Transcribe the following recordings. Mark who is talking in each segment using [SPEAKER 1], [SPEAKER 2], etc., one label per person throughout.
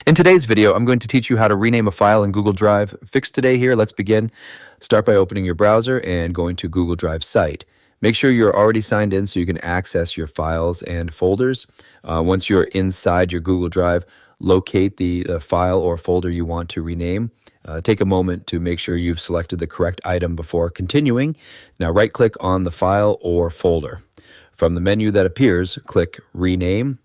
[SPEAKER 1] In today's video, I'm going to teach you how to rename a file in Google Drive. Fix today here. Let's begin. Start by opening your browser and going to Google Drive site. Make sure you're already signed in so you can access your files and folders. Once you're inside your Google Drive, locate the file or folder you want to rename. Take a moment to make sure you've selected the correct item before continuing. Now right-click on the file or folder. From the menu that appears, click Rename.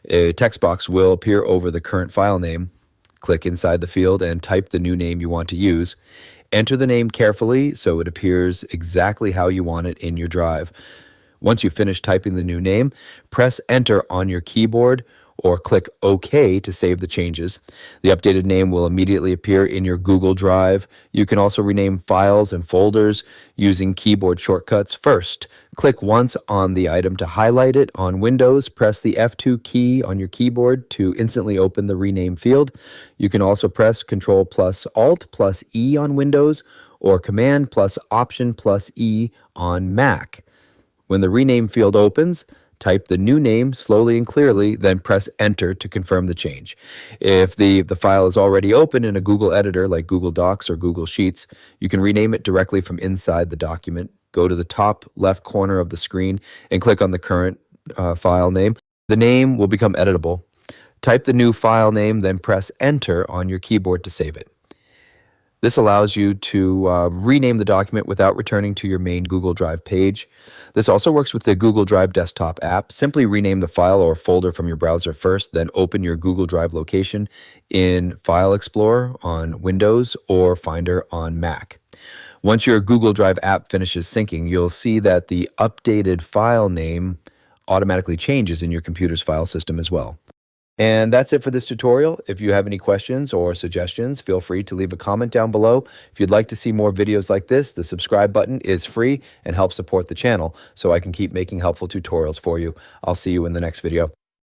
[SPEAKER 1] A text box will appear over the current file name. Click inside the field and type the new name you want to use. Enter the name carefully so it appears exactly how you want it in your drive. Once you finish typing the new name, press Enter on your keyboard or click OK to save the changes. The updated name will immediately appear in your Google Drive. You can also rename files and folders using keyboard shortcuts. First, click once on the item to highlight it. On Windows, press the F2 key on your keyboard to instantly open the rename field. You can also press Ctrl plus Alt plus E on Windows or Command plus Option plus E on Mac. When the rename field opens, type the new name slowly and clearly, then press Enter to confirm the change. If the file is already open in a Google editor like Google Docs or Google Sheets, you can rename it directly from inside the document. Go to the top left corner of the screen and click on the current file name. The name will become editable. Type the new file name, then press Enter on your keyboard to save it. This allows you to rename the document without returning to your main Google Drive page. This also works with the Google Drive desktop app. Simply rename the file or folder from your browser first, then open your Google Drive location in File Explorer on Windows or Finder on Mac. Once your Google Drive app finishes syncing, you'll see that the updated file name automatically changes in your computer's file system as well. And that's it for this tutorial. If you have any questions or suggestions, feel free to leave a comment down below. If you'd like to see more videos like this, the subscribe button is free and helps support the channel so I can keep making helpful tutorials for you. I'll see you in the next video.